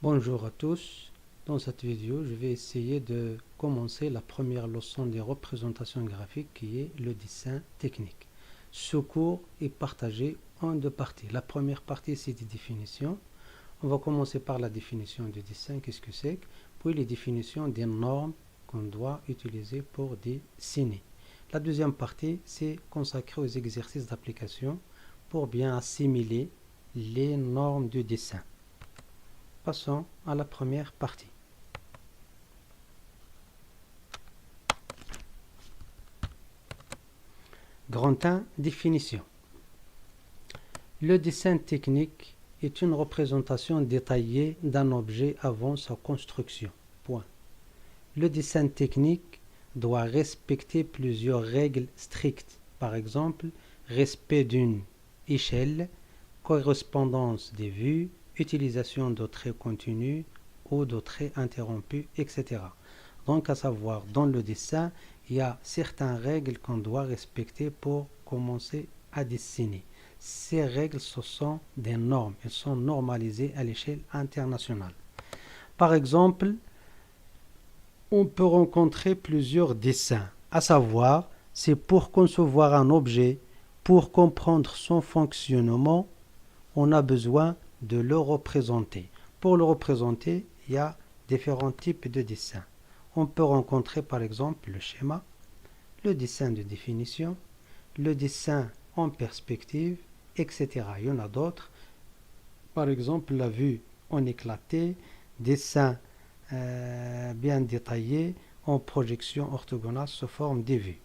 Bonjour à tous, dans cette vidéo je vais essayer de commencer la première leçon des représentations graphiques qui est le dessin technique. Ce cours est partagé en deux parties. La première partie c'est des définitions. On va commencer par la définition du dessin, qu'est-ce que c'est, puis les définitions des normes qu'on doit utiliser pour dessiner. La deuxième partie c'est consacré aux exercices d'application pour bien assimiler les normes du dessin. Passons à la première partie. Grand 1, définition. Le dessin technique est une représentation détaillée d'un objet avant sa construction. Point. Le dessin technique doit respecter plusieurs règles strictes. Par exemple, respect d'une échelle, correspondance des vues, utilisation de traits continus ou de traits interrompus, etc. Donc, à savoir, dans le dessin, il y a certaines règles qu'on doit respecter pour commencer à dessiner. Ces règles, ce sont des normes. Elles sont normalisées à l'échelle internationale. Par exemple, on peut rencontrer plusieurs dessins. À savoir, c'est pour concevoir un objet, pour comprendre son fonctionnement, on a besoin de le représenter. Pour le représenter, il y a différents types de dessins. On peut rencontrer par exemple le schéma, le dessin de définition, le dessin en perspective, etc. Il y en a d'autres. Par exemple, la vue en éclaté, dessin bien détaillé, en projection orthogonale sous forme de vues.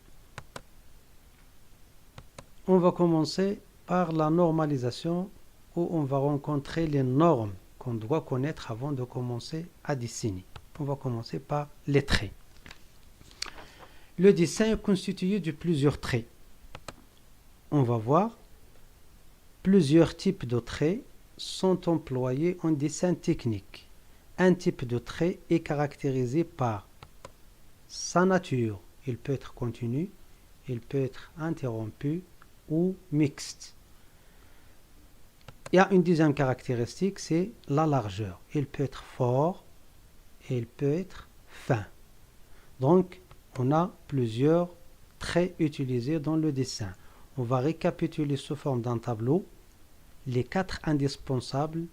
On va commencer par la normalisation où on va rencontrer les normes qu'on doit connaître avant de commencer à dessiner. On va commencer par les traits. Le dessin est constitué de plusieurs traits. On va voir plusieurs types de traits sont employés en dessin technique. Un type de trait est caractérisé par sa nature. Il peut être continu, il peut être interrompu ou mixte. Il y a une deuxième caractéristique, c'est la largeur. Il peut être fort et il peut être fin. Donc, on a plusieurs traits utilisés dans le dessin. On va récapituler sous forme d'un tableau les 4 indispensables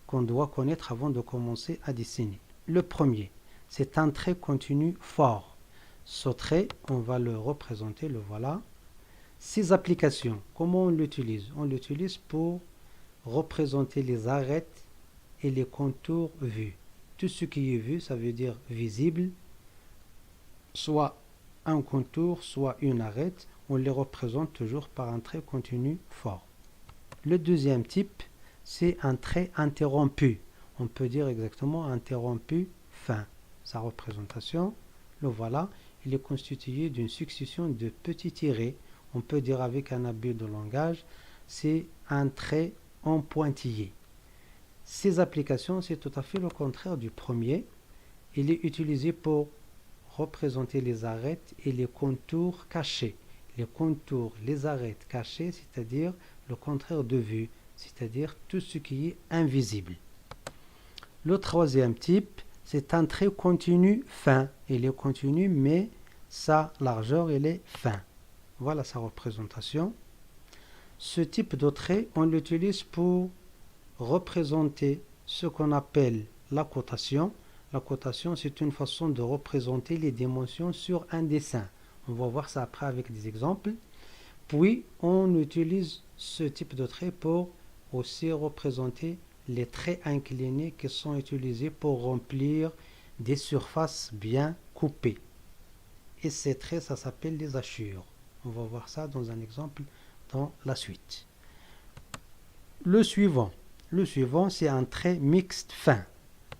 qu'on doit connaître avant de commencer à dessiner. Le premier, c'est un trait continu fort. Ce trait, on va le représenter, le voilà. Ses applications, comment on l'utilise? On l'utilise pour représenter les arêtes et les contours vus. Tout ce qui est vu, ça veut dire visible, soit un contour, soit une arête, on les représente toujours par un trait continu fort. Le deuxième type, c'est un trait interrompu. On peut dire exactement interrompu fin. Sa représentation, le voilà, il est constitué d'une succession de petits tirets. On peut dire avec un abus de langage, c'est un trait en pointillé. Ces applications, c'est tout à fait le contraire du premier. Il est utilisé pour représenter les arêtes et les contours cachés. Les contours, les arêtes cachées, c'est-à-dire le contraire de vue, c'est-à-dire tout ce qui est invisible. Le troisième type, c'est un trait continu fin. Il est continu, mais sa largeur, elle est fin. Voilà sa représentation. Ce type de trait, on l'utilise pour représenter ce qu'on appelle la cotation. La cotation, c'est une façon de représenter les dimensions sur un dessin. On va voir ça après avec des exemples. Puis, on utilise ce type de trait pour aussi représenter les traits inclinés qui sont utilisés pour remplir des surfaces bien coupées. Et ces traits, ça s'appelle les hachures. On va voir ça dans un exemple dans la suite. Le suivant, c'est un trait mixte fin.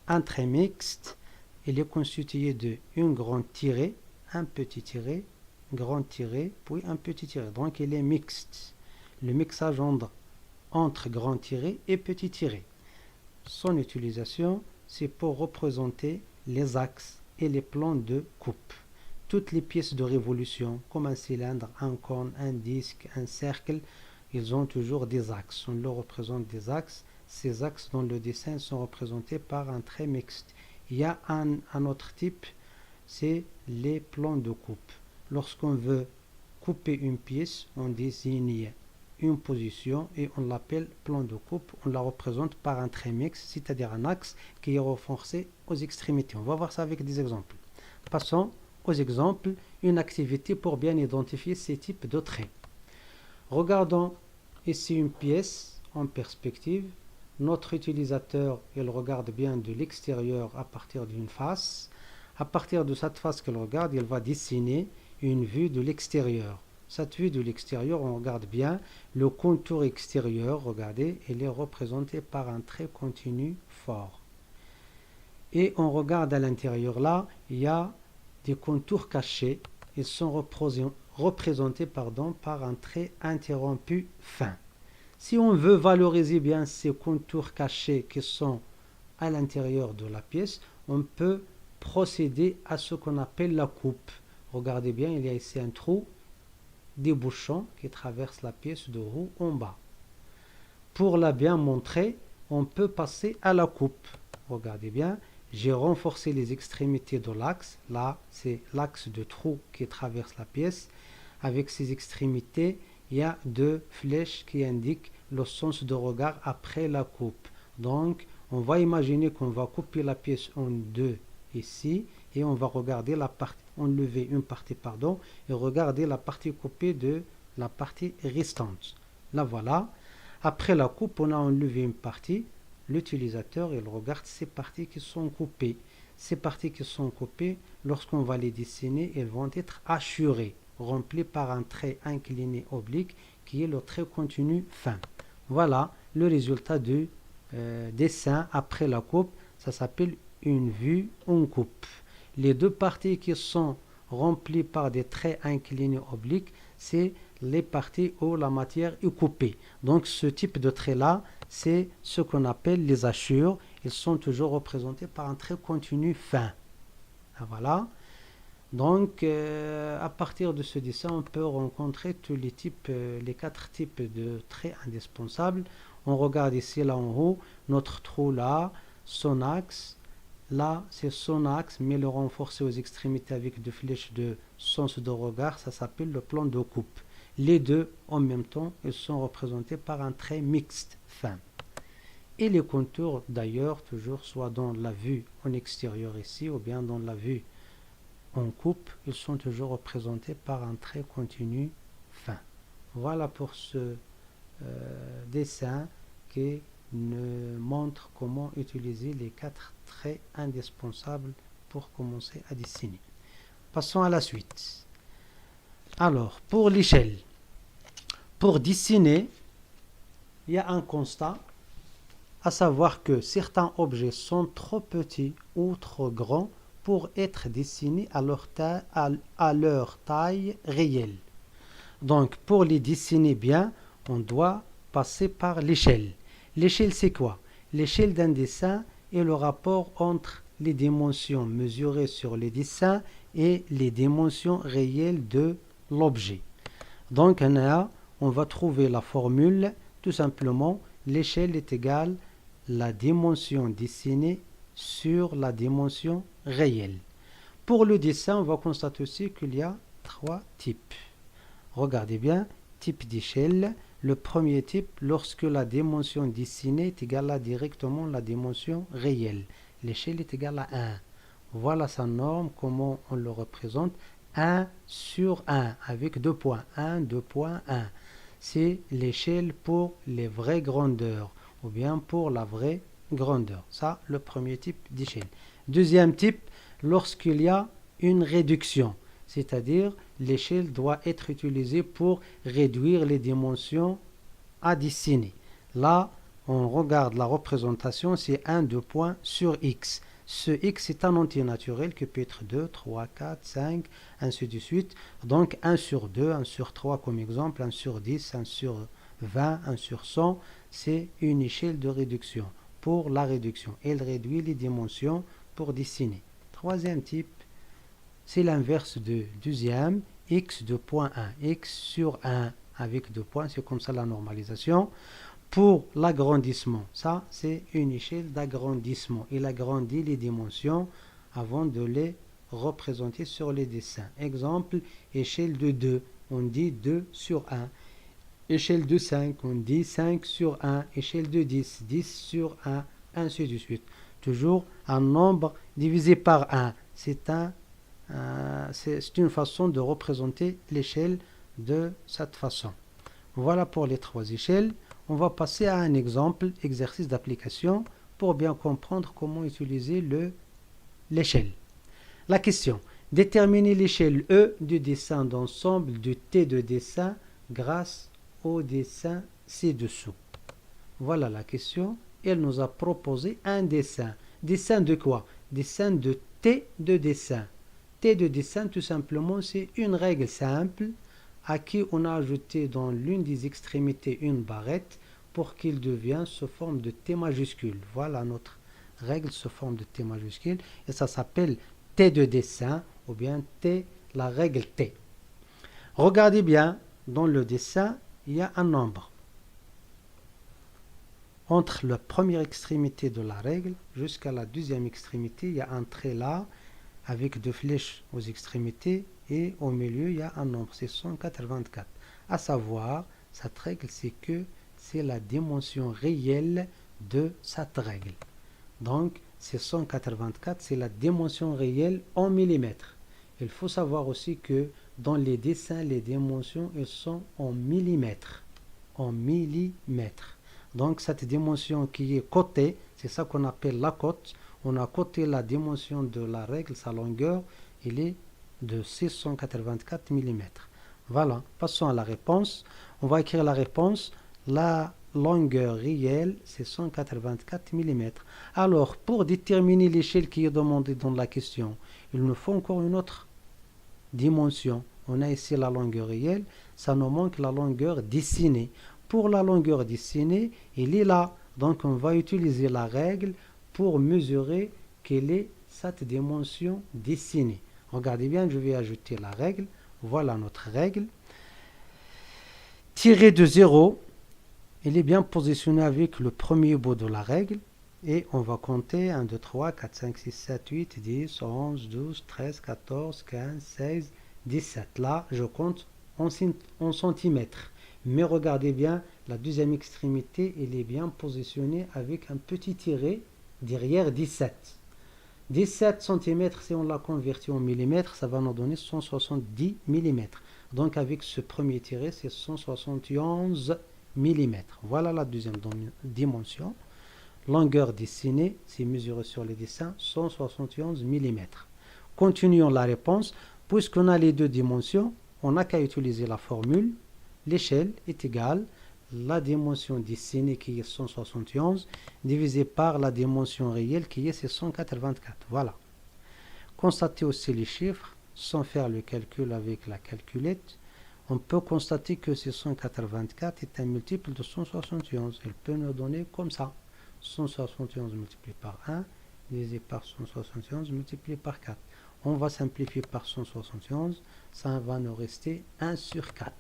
Un trait mixte, il est constitué de une grande tirée, un petit tiré, grand tiré, puis un petit tiré. Donc il est mixte. Le mixage entre grand tiré et petit tiré. Son utilisation, c'est pour représenter les axes et les plans de coupe. Toutes les pièces de révolution, comme un cylindre, un cône, un disque, un cercle, ils ont toujours des axes. On leur représente des axes ces axes dans le dessin sont représentés par un trait mixte. Il y a un autre type, c'est les plans de coupe. Lorsqu'on veut couper une pièce, on désigne une position et on l'appelle plan de coupe. On la représente par un trait mixte, c'est-à-dire un axe qui est renforcé aux extrémités. On va voir ça avec des exemples. Passons aux exemples, une activité pour bien identifier ces types de traits. Regardons ici une pièce en perspective. Notre utilisateur, il regarde bien de l'extérieur à partir d'une face. À partir de cette face qu'il regarde, il va dessiner une vue de l'extérieur. Cette vue de l'extérieur, on regarde bien le contour extérieur, regardez, il est représenté par un trait continu fort. Et on regarde à l'intérieur là, il y a des contours cachés, ils sont représentés par un trait interrompu fin. Si on veut valoriser bien ces contours cachés qui sont à l'intérieur de la pièce, on peut procéder à ce qu'on appelle la coupe. Regardez bien, il y a ici un trou débouchant qui traverse la pièce de haut en bas. Pour la bien montrer, on peut passer à la coupe. Regardez bien, j'ai renforcé les extrémités de l'axe. Là, c'est l'axe de trou qui traverse la pièce. Avec ces extrémités, il y a deux flèches qui indiquent le sens de regard après la coupe. Donc, on va imaginer qu'on va couper la pièce en deux ici et on va regarder la partie, enlever une partie, et regarder la partie coupée de la partie restante. Là, voilà. Après la coupe, on a enlevé une partie. L'utilisateur, il regarde ces parties qui sont coupées. Ces parties qui sont coupées, lorsqu'on va les dessiner, elles vont être hachurées, remplies par un trait incliné oblique qui est le trait continu fin. Voilà le résultat du dessin après la coupe. Ça s'appelle une vue en coupe. Les deux parties qui sont remplies par des traits inclinés obliques, c'est les parties où la matière est coupée. Donc ce type de trait-là, c'est ce qu'on appelle les hachures. Ils sont toujours représentés par un trait continu fin. Voilà. Donc à partir de ce dessin, on peut rencontrer tous les types, les quatre types de traits indispensables. On regarde ici là en haut, notre trou là, son axe. Là, c'est son axe, mais le renforcé aux extrémités avec deux flèches de sens de regard, ça s'appelle le plan de coupe. Les deux, en même temps, ils sont représentés par un trait mixte fin. Et les contours, d'ailleurs, toujours soit dans la vue en extérieur ici, ou bien dans la vue en coupe, ils sont toujours représentés par un trait continu fin. Voilà pour ce dessin qui nous montre comment utiliser les quatre traits indispensables pour commencer à dessiner. Passons à la suite. Alors, pour l'échelle, pour dessiner, il y a un constat, à savoir que certains objets sont trop petits ou trop grands pour être dessinés à leur taille réelle. Donc, pour les dessiner bien, on doit passer par l'échelle. L'échelle, c'est quoi? L'échelle d'un dessin est le rapport entre les dimensions mesurées sur les dessins et les dimensions réelles de l'objet. Donc, on va trouver la formule, tout simplement, l'échelle est égale à la dimension dessinée sur la dimension réelle. Pour le dessin, on va constater aussi qu'il y a trois types. Regardez bien, type d'échelle. Le premier type, lorsque la dimension dessinée est égale à directement la dimension réelle. L'échelle est égale à 1. Voilà sa norme, comment on le représente. 1 sur 1, avec 2 points. 1, 2.1. C'est l'échelle pour les vraies grandeurs, ou bien pour la vraie grandeur. Ça, le premier type d'échelle. Deuxième type, lorsqu'il y a une réduction. C'est-à-dire, l'échelle doit être utilisée pour réduire les dimensions à dessiner. Là, on regarde la représentation, c'est 1, 2 points sur x. Ce x est un entier naturel qui peut être 2, 3, 4, 5, ainsi de suite. Donc 1 sur 2, 1 sur 3 comme exemple, 1 sur 10, 1 sur 20, 1 sur 100, c'est une échelle de réduction. Pour la réduction, elle réduit les dimensions pour dessiner. Troisième type, c'est l'inverse de deuxième, x 2.1, x sur 1 avec 2 points, c'est comme ça la normalisation. Pour l'agrandissement, ça c'est une échelle d'agrandissement. Il agrandit les dimensions avant de les représenter sur les dessins. Exemple, échelle de 2, on dit 2 sur 1. Échelle de 5, on dit 5 sur 1. Échelle de 10, 10 sur 1, ainsi de suite. Toujours un nombre divisé par 1. C'est une façon de représenter l'échelle de cette façon. Voilà pour les trois échelles. On va passer à un exemple, exercice d'application, pour bien comprendre comment utiliser l'échelle. La question: déterminer l'échelle E du dessin d'ensemble du T de dessin grâce au dessin ci-dessous. Voilà la question. Elle nous a proposé un dessin. Dessin de quoi? Dessin de T de dessin. T de dessin, tout simplement, c'est une règle simple à qui on a ajouté dans l'une des extrémités une barrette pour qu'il devienne sous forme de T majuscule. Voilà notre règle sous forme de T majuscule et ça s'appelle T de dessin ou bien T, la règle T. Regardez bien, dans le dessin, il y a un nombre. Entre la première extrémité de la règle jusqu'à la deuxième extrémité, il y a un trait là avec deux flèches aux extrémités et au milieu, il y a un nombre, c'est 184. À savoir, cette règle, c'est que c'est la dimension réelle de cette règle. Donc, c'est 184, c'est la dimension réelle en millimètres. Il faut savoir aussi que dans les dessins, les dimensions, elles sont en millimètres. En millimètres. Donc, cette dimension qui est cotée, c'est ça qu'on appelle la cote. On a coté la dimension de la règle, sa longueur, il est de 684 mm. Voilà, passons à la réponse. On va écrire la réponse. La longueur réelle, c'est 184 mm. Alors, pour déterminer l'échelle qui est demandée dans la question, il nous faut encore une autre dimension. On a ici la longueur réelle, ça nous manque la longueur dessinée. Pour la longueur dessinée, il est là. Donc, on va utiliser la règle pour mesurer quelle est cette dimension dessinée. Regardez bien, je vais ajouter la règle. Voilà notre règle. Tiré de 0, il est bien positionné avec le premier bout de la règle. Et on va compter 1, 2, 3, 4, 5, 6, 7, 8, 10, 11, 12, 13, 14, 15, 16, 17. Là, je compte en centimètres. Mais regardez bien, la deuxième extrémité, elle est bien positionnée avec un petit tiret derrière 17. 17 cm, si on l'a converti en millimètres, ça va nous donner 170 mm. Donc avec ce premier tiret, c'est 171 mm. Voilà la deuxième dimension. Longueur dessinée, c'est mesuré sur les dessins, 171 mm. Continuons la réponse. Puisqu'on a les deux dimensions, on n'a qu'à utiliser la formule. L'échelle est égale la dimension dessinée qui est 171 divisé par la dimension réelle qui est 684. Voilà. Constatez aussi les chiffres sans faire le calcul avec la calculette. On peut constater que 684 est un multiple de 171. Il peut nous donner comme ça. 171 multiplié par 1 divisé par 171 multiplié par 4. On va simplifier par 171. Ça va nous rester 1 sur 4.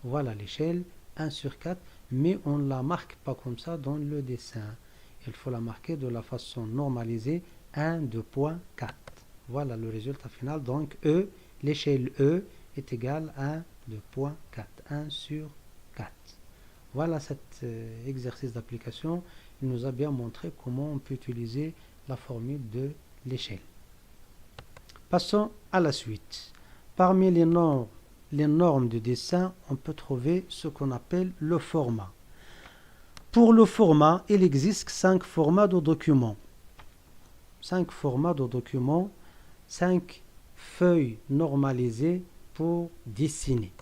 Voilà l'échelle, 1 sur 4, mais on ne la marque pas comme ça dans le dessin. Il faut la marquer de la façon normalisée, 1, 2.4. Voilà le résultat final. Donc, E, l'échelle E est égale à 2.4, 1 sur 4. Voilà cet exercice d'application. Il nous a bien montré comment on peut utiliser la formule de l'échelle. Passons à la suite. Parmi les normes de dessin, on peut trouver ce qu'on appelle le format. Pour le format, il existe 5 formats de documents. 5 formats de documents, 5 feuilles normalisées pour dessiner.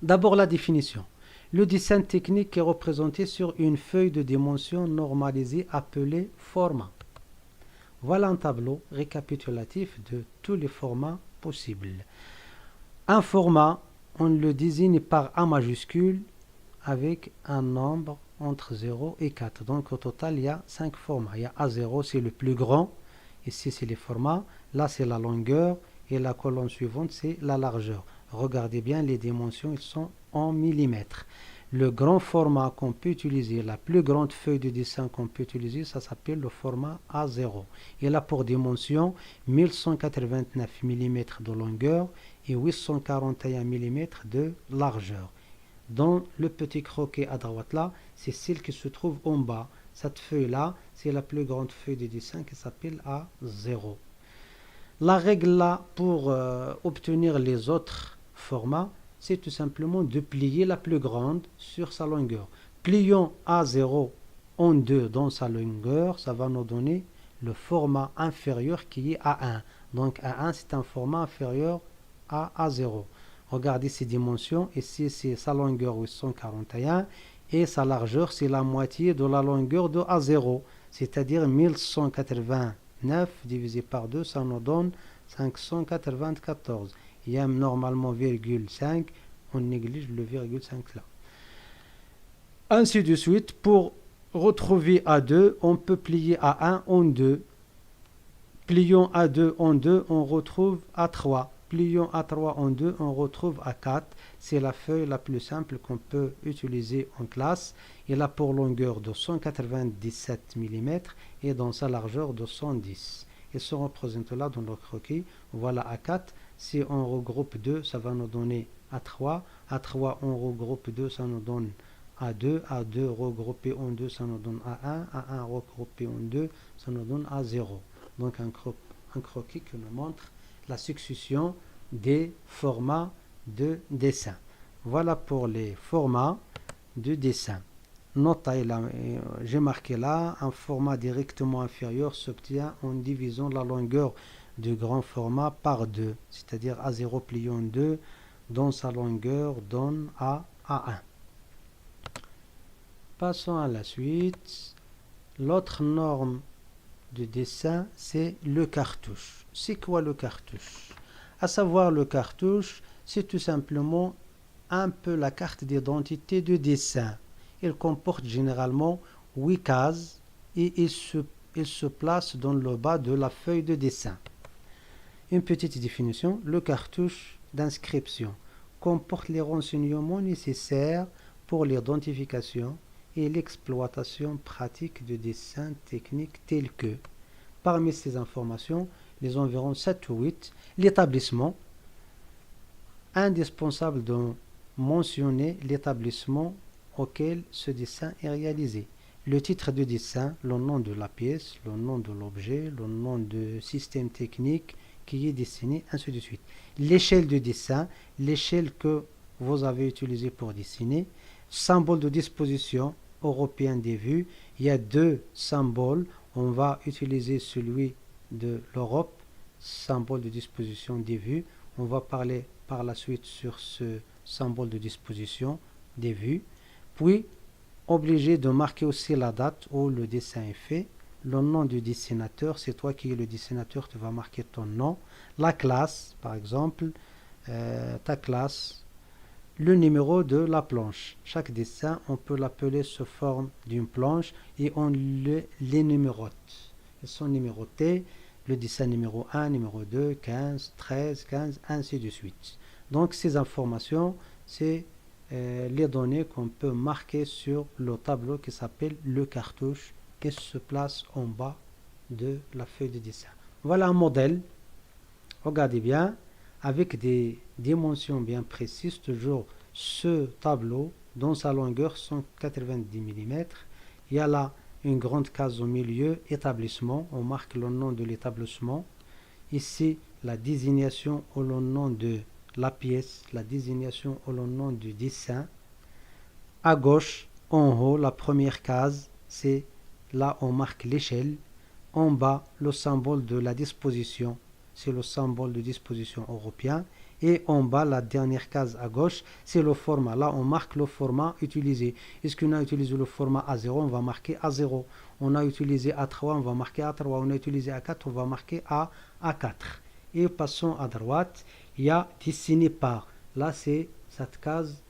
D'abord la définition. Le dessin technique est représenté sur une feuille de dimension normalisée appelée format. Voilà un tableau récapitulatif de tous les formats possibles. Un format, on le désigne par A majuscule avec un nombre entre 0 et 4. Donc au total, il y a 5 formats. Il y a A0, c'est le plus grand. Ici, c'est les formats. Là, c'est la longueur. Et la colonne suivante, c'est la largeur. Regardez bien, les dimensions, ils sont en millimètres. Le grand format qu'on peut utiliser, la plus grande feuille de dessin qu'on peut utiliser, ça s'appelle le format A0. Il a pour dimension 1189 mm de longueur et 841 mm de largeur. Dans le petit croquet à droite là, c'est celle qui se trouve en bas. Cette feuille-là, c'est la plus grande feuille de dessin qui s'appelle A0. La règle là pour obtenir les autres formats, c'est tout simplement de plier la plus grande sur sa longueur. Plions A0 en 2 dans sa longueur, ça va nous donner le format inférieur qui est A1. Donc A1 c'est un format inférieur à A0. Regardez ses dimensions, ici c'est sa longueur 841 et sa largeur c'est la moitié de la longueur de A0, c'est-à-dire 1189 divisé par 2, ça nous donne 594. Il y a normalement virgule 5, on néglige le virgule 5 là. Ainsi de suite, pour retrouver A2, on peut plier A1 en 2. Plions A2 en 2, on retrouve A3. Plions A3 en 2, on retrouve A4. C'est la feuille la plus simple qu'on peut utiliser en classe. Il a pour longueur de 197 mm et dans sa largeur de 110. Ils se représentent là dans le croquis. Voilà A4. Si on regroupe 2, ça va nous donner A3. A3, on regroupe 2, ça nous donne A2. A2 regroupé en 2, ça nous donne A1. A1 regroupé en 2, ça nous donne A0. Donc un croquis qui nous montre la succession des formats de dessin. Voilà pour les formats de dessin. Note, j'ai marqué là, un format directement inférieur s'obtient en divisant la longueur du grand format par 2, c'est-à-dire A0 plié en 2, dont sa longueur donne à A1. Passons à la suite. L'autre norme de dessin, c'est le cartouche. C'est quoi le cartouche? À savoir, le cartouche, c'est tout simplement un peu la carte d'identité de dessin. Il comporte généralement 8 cases et il se place dans le bas de la feuille de dessin. Une petite définition, le cartouche d'inscription comporte les renseignements nécessaires pour l'identification et l'exploitation pratique de dessins techniques tels que, parmi ces informations, les environs 7 ou 8, l'établissement, indispensable de mentionner l'établissement auquel ce dessin est réalisé, le titre de dessin, le nom de la pièce, le nom de l'objet, le nom du système technique qui est dessiné, ainsi de suite. L'échelle de dessin, l'échelle que vous avez utilisée pour dessiner, symbole de disposition européen des vues. Il y a 2 symboles. On va utiliser celui de l'Europe, symbole de disposition des vues. On va parler par la suite sur ce symbole de disposition des vues. Puis, obligé de marquer aussi la date où le dessin est fait. Le nom du dessinateur, c'est toi qui es le dessinateur, tu vas marquer ton nom. La classe, par exemple, ta classe. Le numéro de la planche. Chaque dessin, on peut l'appeler sous forme d'une planche et on les numérote. Ils sont numérotés. Le dessin numéro 1, numéro 2, 15, 13, 15, ainsi de suite. Donc ces informations, c'est les données qu'on peut marquer sur le tableau qui s'appelle le cartouche qui se place en bas de la feuille de dessin. Voilà un modèle. Regardez bien. Avec des dimensions bien précises, toujours ce tableau, dans sa longueur 190 mm. Il y a là une grande case au milieu, établissement, on marque le nom de l'établissement. Ici, la désignation ou le nom de la pièce, la désignation ou le nom du dessin. À gauche, en haut, la première case, c'est là on marque l'échelle. En bas, le symbole de la disposition. C'est le symbole de disposition européen. Et en bas, la dernière case à gauche, c'est le format. Là, on marque le format utilisé. Est-ce qu'on a utilisé le format A0? On va marquer A0. On a utilisé A3, on va marquer A3. On a utilisé A4, on va marquer A4. Et passons à droite, il y a dessiné par. Là, c'est cette case,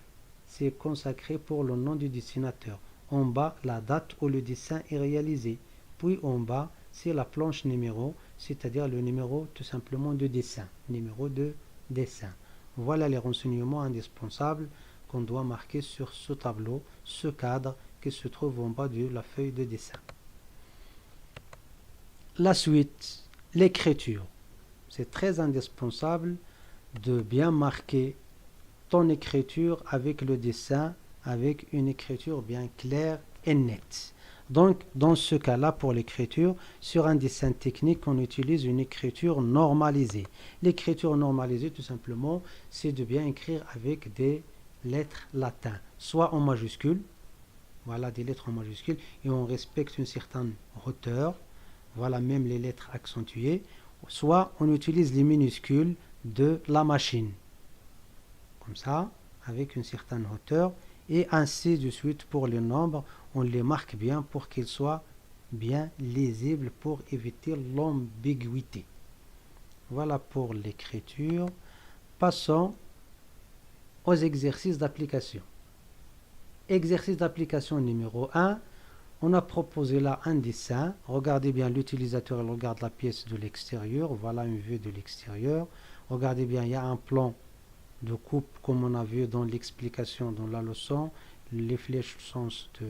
c'est consacré pour le nom du dessinateur. En bas, la date où le dessin est réalisé. Puis en bas, c'est la planche numéro, c'est-à-dire le numéro tout simplement de dessin, numéro de dessin. Voilà les renseignements indispensables qu'on doit marquer sur ce tableau, ce cadre qui se trouve en bas de la feuille de dessin. La suite, l'écriture. C'est très indispensable de bien marquer ton écriture avec le dessin, avec une écriture bien claire et nette. Donc, dans ce cas-là, pour l'écriture, sur un dessin technique, on utilise une écriture normalisée. L'écriture normalisée, tout simplement, c'est de bien écrire avec des lettres latines, soit en majuscules, voilà des lettres en majuscules, et on respecte une certaine hauteur, voilà même les lettres accentuées, soit on utilise les minuscules de la machine, comme ça, avec une certaine hauteur, et ainsi de suite pour les nombres, on les marque bien pour qu'ils soient bien lisibles pour éviter l'ambiguïté. Voilà pour l'écriture. Passons aux exercices d'application. Exercice d'application numéro 1. On a proposé là un dessin. Regardez bien, l'utilisateur regarde la pièce de l'extérieur. Voilà une vue de l'extérieur. Regardez bien, il y a un plan de coupe comme on a vu dans l'explication, dans la leçon. Les flèches sont de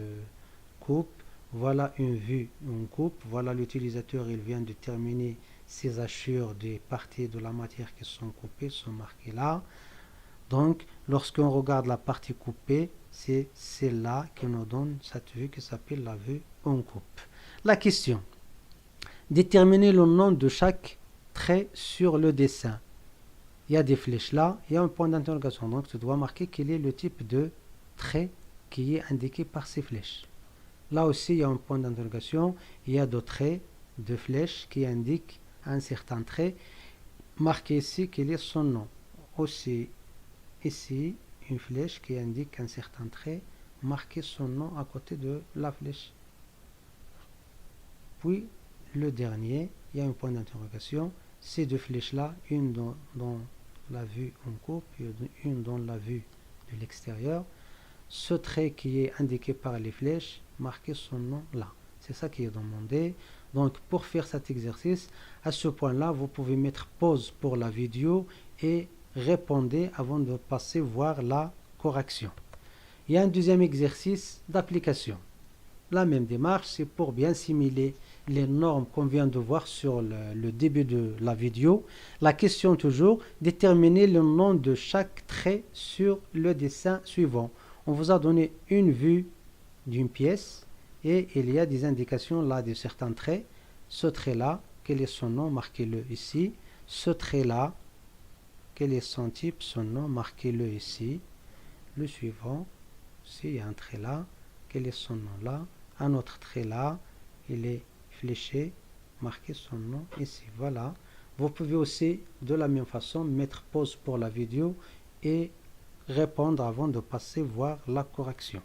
coupe. Voilà une vue, une coupe. Voilà l'utilisateur, il vient de terminer ses hachures des parties de la matière qui sont coupées, sont marquées là. Donc, lorsqu'on regarde la partie coupée, c'est celle-là qui nous donne cette vue qui s'appelle la vue en coupe. La question. Déterminer le nom de chaque trait sur le dessin. Il y a des flèches là, il y a un point d'interrogation. Donc, tu dois marquer quel est le type de trait qui est indiqué par ces flèches. Là aussi, il y a un point d'interrogation. Il y a d'autres traits, de flèches qui indiquent un certain trait. Marquez ici quel est son nom. Aussi, ici, une flèche qui indique un certain trait. Marquez son nom à côté de la flèche. Puis, le dernier, il y a un point d'interrogation. Ces deux flèches-là, une dans la vue en coupe et une dans la vue de l'extérieur. Ce trait qui est indiqué par les flèches, marquez son nom là. C'est ça qui est demandé. Donc, pour faire cet exercice, à ce point-là, vous pouvez mettre pause pour la vidéo et répondez avant de passer voir la correction. Il y a un deuxième exercice d'application. La même démarche, c'est pour bien simuler les normes qu'on vient de voir sur le début de la vidéo. La question toujours, déterminer le nom de chaque trait sur le dessin suivant. On vous a donné une vue d'une pièce et il y a des indications là de certains traits. Ce trait-là, quel est son nom, marquez-le ici. Ce trait-là, quel est son type, son nom, marquez-le ici. Le suivant, s'il y a un trait là, quel est son nom là. Un autre trait là, il est fléché, marquez son nom ici. Voilà. Vous pouvez aussi, de la même façon, mettre pause pour la vidéo et répondre avant de passer voir la correction.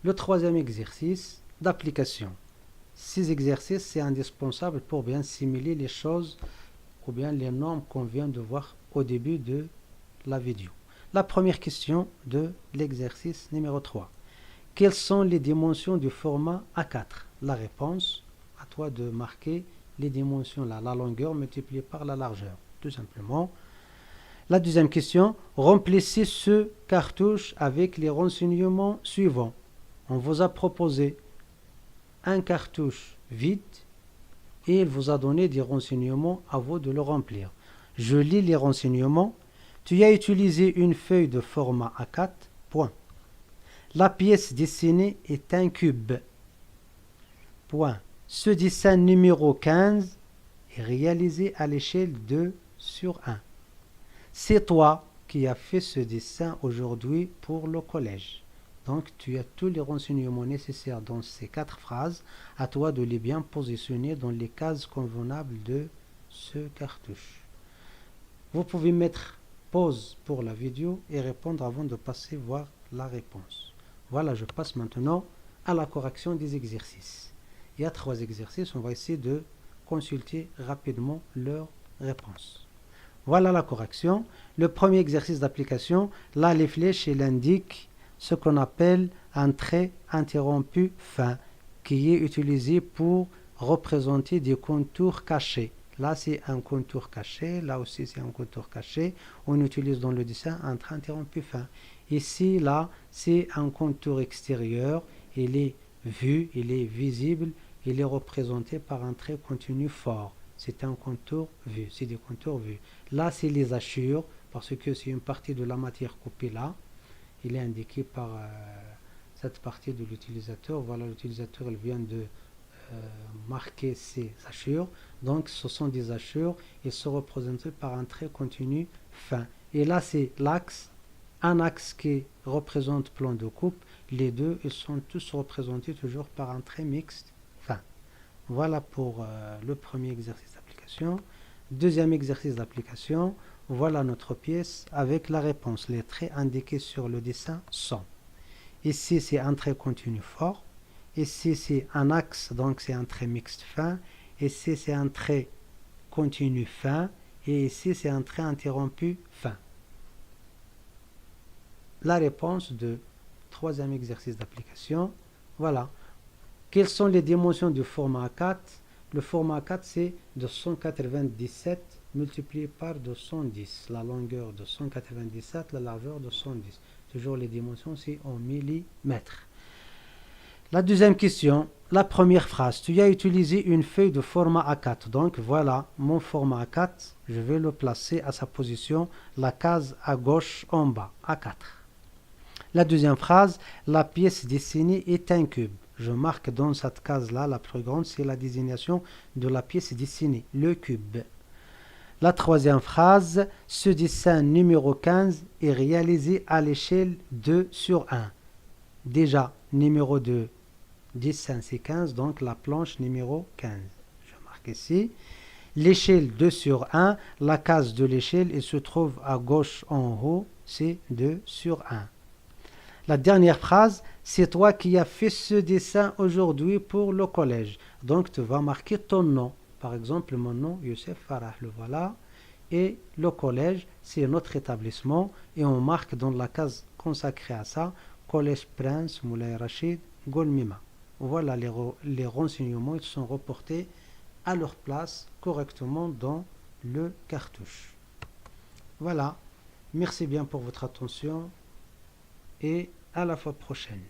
Le troisième exercice d'application. Ces exercices, c'est indispensable pour bien simuler les choses ou bien les normes qu'on vient de voir au début de la vidéo. La première question de l'exercice numéro 3. Quelles sont les dimensions du format A4? La réponse, à toi de marquer les dimensions là, la longueur multipliée par la largeur, tout simplement. La deuxième question, remplissez ce cartouche avec les renseignements suivants. On vous a proposé un cartouche vide et il vous a donné des renseignements, à vous de le remplir. Je lis les renseignements. Tu as utilisé une feuille de format A4, point. La pièce dessinée est un cube. Point. Ce dessin numéro 15 est réalisé à l'échelle 2/1. C'est toi qui as fait ce dessin aujourd'hui pour le collège. Donc, tu as tous les renseignements nécessaires dans ces 4 phrases. À toi de les bien positionner dans les cases convenables de ce cartouche. Vous pouvez mettre pause pour la vidéo et répondre avant de passer voir la réponse. Voilà, je passe maintenant à la correction des exercices. Il y a 3 exercices, on va essayer de consulter rapidement leurs réponses. Voilà la correction. Le premier exercice d'application, là les flèches, elles indiquent ce qu'on appelle un trait interrompu fin, qui est utilisé pour représenter des contours cachés. Là, c'est un contour caché. Là aussi, c'est un contour caché. On utilise dans le dessin un trait interrompu fin. Ici, là, c'est un contour extérieur. Il est vu, il est visible. Il est représenté par un trait continu fort. C'est un contour vu. C'est des contours vus. Là, c'est les hachures, parce que c'est une partie de la matière coupée là. Il est indiqué par cette partie de l'utilisateur. Voilà, l'utilisateur, il vient de marquer ces hachures. Donc, ce sont des hachures. Ils sont représentés par un trait continu fin. Et là, c'est l'axe. Un axe qui représente plan de coupe. Les deux, ils sont tous représentés toujours par un trait mixte fin. Voilà pour le premier exercice d'application. Deuxième exercice d'application. Voilà notre pièce avec la réponse. Les traits indiqués sur le dessin sont. Ici, c'est un trait continu fort. Ici, c'est un axe, donc c'est un trait mixte fin. Ici, c'est un trait continu fin. Et ici, c'est un trait interrompu fin. La réponse de troisième exercice d'application. Voilà. Quelles sont les dimensions du format A4? Le format A4, c'est 297 multiplié par 210. La longueur de 197, la largeur de 110. Toujours les dimensions, c'est en millimètres. La deuxième question, la première phrase. Tu as utilisé une feuille de format A4. Donc voilà mon format A4. Je vais le placer à sa position, la case à gauche en bas, A4. La deuxième phrase, la pièce dessinée est un cube. Je marque dans cette case-là, la plus grande, c'est la désignation de la pièce dessinée, le cube. La troisième phrase, ce dessin numéro 15 est réalisé à l'échelle 2 sur 1. Déjà, numéro 2, dessin c'est 15, donc la planche numéro 15. Je marque ici. L'échelle 2 sur 1, la case de l'échelle, elle se trouve à gauche en haut, c'est 2 sur 1. La dernière phrase, c'est toi qui as fait ce dessin aujourd'hui pour le collège. Donc, tu vas marquer ton nom. Par exemple, mon nom, Youssef Farah, le voilà. Et le collège, c'est notre établissement. Et on marque dans la case consacrée à ça, Collège Prince Moulay Rachid Golmima. Voilà, les renseignements, ils sont reportés à leur place correctement dans le cartouche. Voilà. Merci bien pour votre attention. Et à la fois prochaine.